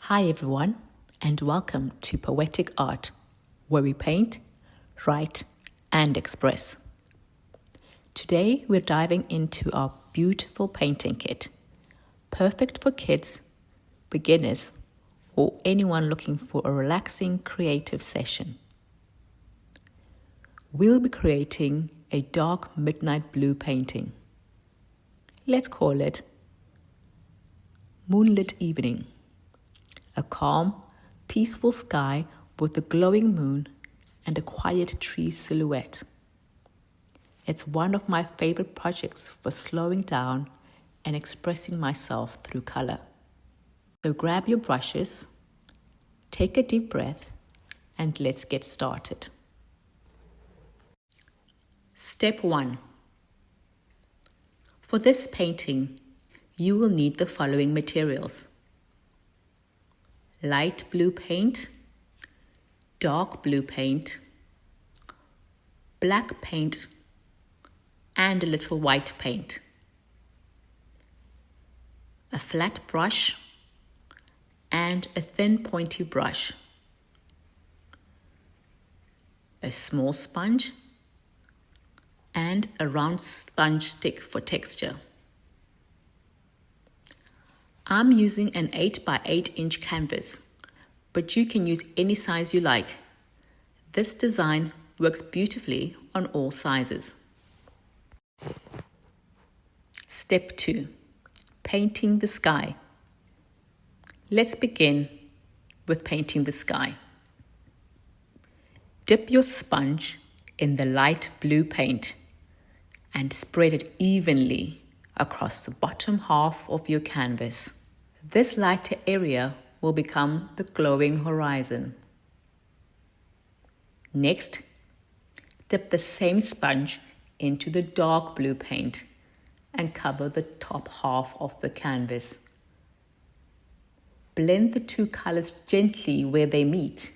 Hi everyone, and welcome to Poetic Art, where we paint, write, and express. Today we're diving into our beautiful painting kit, perfect for kids, beginners, or anyone looking for a relaxing creative session. We'll be creating a dark midnight blue painting. Let's call it Moonlit Evening. A calm, peaceful sky with a glowing moon and a quiet tree silhouette. It's one of my favorite projects for slowing down and expressing myself through color. So grab your brushes, take a deep breath, and let's get started. Step 1. For this painting, you will need the following materials: light blue paint, dark blue paint, black paint, and a little white paint, a flat brush, and a thin pointy brush, a small sponge, and a round sponge stick for texture. I'm using an 8 by 8 inch canvas, but you can use any size you like. This design works beautifully on all sizes. Step 2. Painting the sky. Let's begin with painting the sky. Dip your sponge in the light blue paint and spread it evenly across the bottom half of your canvas. This lighter area will become the glowing horizon. Next, dip the same sponge into the dark blue paint and cover the top half of the canvas. Blend the two colors gently where they meet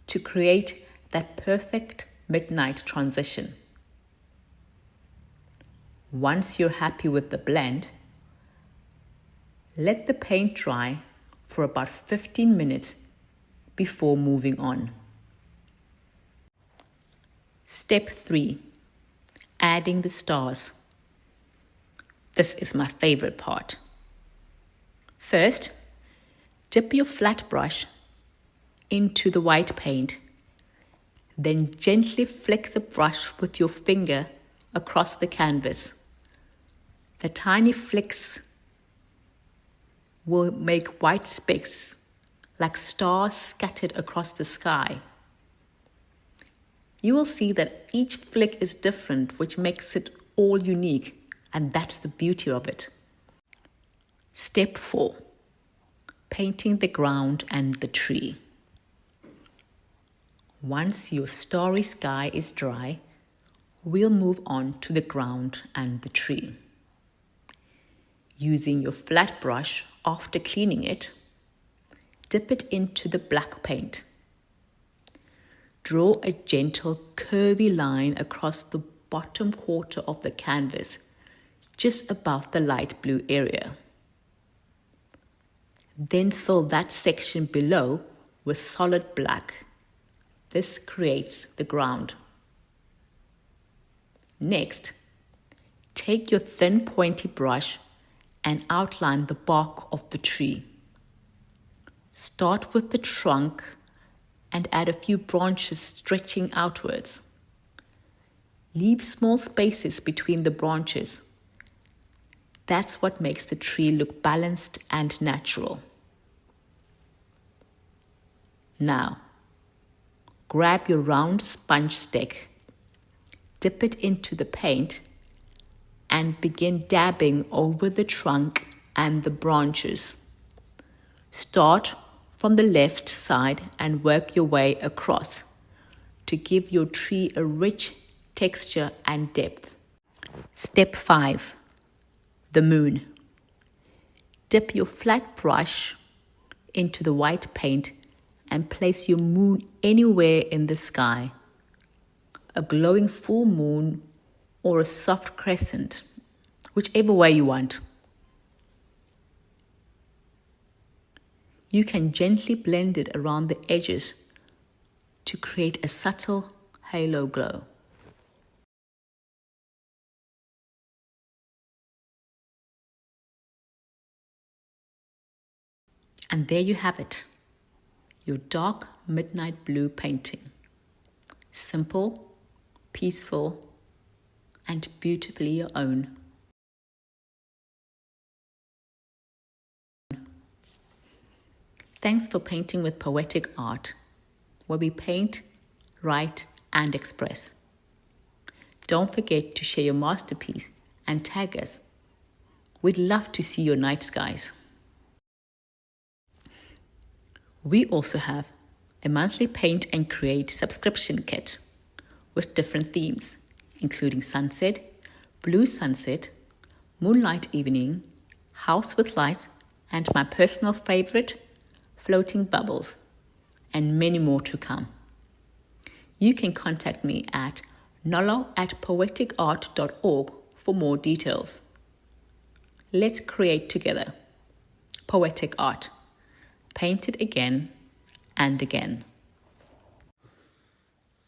to create that perfect midnight transition. Once you're happy with the blend, let the paint dry for about 15 minutes before moving on. Step 3. Adding the stars. This is my favorite part. First, dip your flat brush into the white paint, then gently flick the brush with your finger across the canvas. The tiny flicks will make white specks like stars scattered across the sky. You will see that each flick is different, which makes it all unique, and that's the beauty of it. Step 4. Painting the ground and the tree. Once your starry sky is dry, we'll move on to the ground and the tree. Using your flat brush after cleaning it, dip it into the black paint. Draw a gentle curvy line across the bottom quarter of the canvas, just above the light blue area. Then fill that section below with solid black. This creates the ground. Next, take your thin pointy brush and outline the bark of the tree. Start with the trunk and add a few branches stretching outwards. Leave small spaces between the branches. That's what makes the tree look balanced and natural. Now, grab your round sponge stick, dip it into the paint, and begin dabbing over the trunk and the branches. Start from the left side and work your way across to give your tree a rich texture and depth. Step 5. The moon. Dip your flat brush into the white paint and place your moon anywhere in the sky. A glowing full moon or a soft crescent, whichever way you want. You can gently blend it around the edges to create a subtle halo glow. And there you have it, your dark midnight blue painting. Simple, peaceful, and beautifully your own. Thanks for painting with Poetic Art, where we paint, write, and express. Don't forget to share your masterpiece and tag us. We'd love to see your night skies. We also have a monthly paint and create subscription kit with different themes, including sunset, blue sunset, moonlight evening, house with lights, and my personal favorite, floating bubbles, and many more to come. You can contact me at nolo@poeticart.org for more details. Let's create together. Poetic art. Paint it again and again.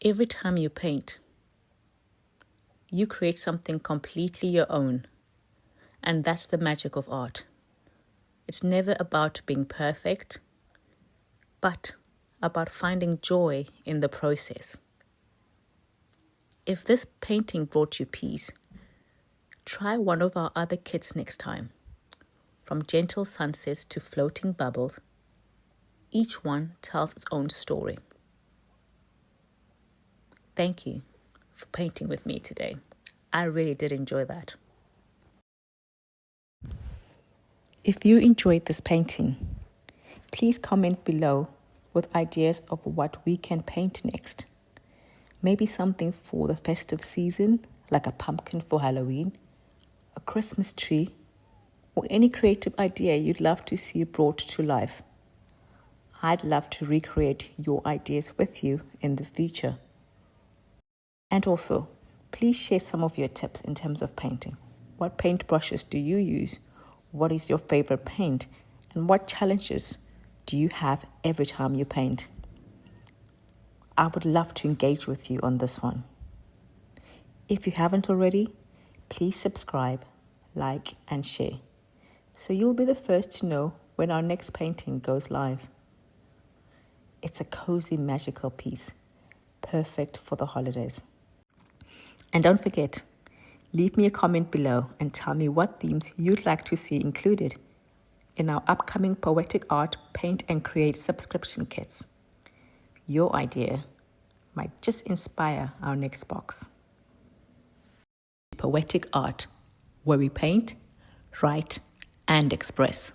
Every time you paint, you create something completely your own. And that's the magic of art. It's never about being perfect, but about finding joy in the process. If this painting brought you peace, try one of our other kits next time. From gentle sunsets to floating bubbles, each one tells its own story. Thank you for painting with me today. I really did enjoy that. If you enjoyed this painting, please comment below with ideas of what we can paint next. Maybe something for the festive season, like a pumpkin for Halloween, a Christmas tree, or any creative idea you'd love to see brought to life. I'd love to recreate your ideas with you in the future. And also, please share some of your tips in terms of painting. What paint brushes do you use? What is your favorite paint? And what challenges do you have every time you paint? I would love to engage with you on this one. If you haven't already, please subscribe, like, and share, so you'll be the first to know when our next painting goes live. It's a cozy, magical piece, perfect for the holidays. And don't forget, leave me a comment below and tell me what themes you'd like to see included in our upcoming Poetic Art Paint and Create subscription kits. Your idea might just inspire our next box. Poetic Art, where we paint, write, and express.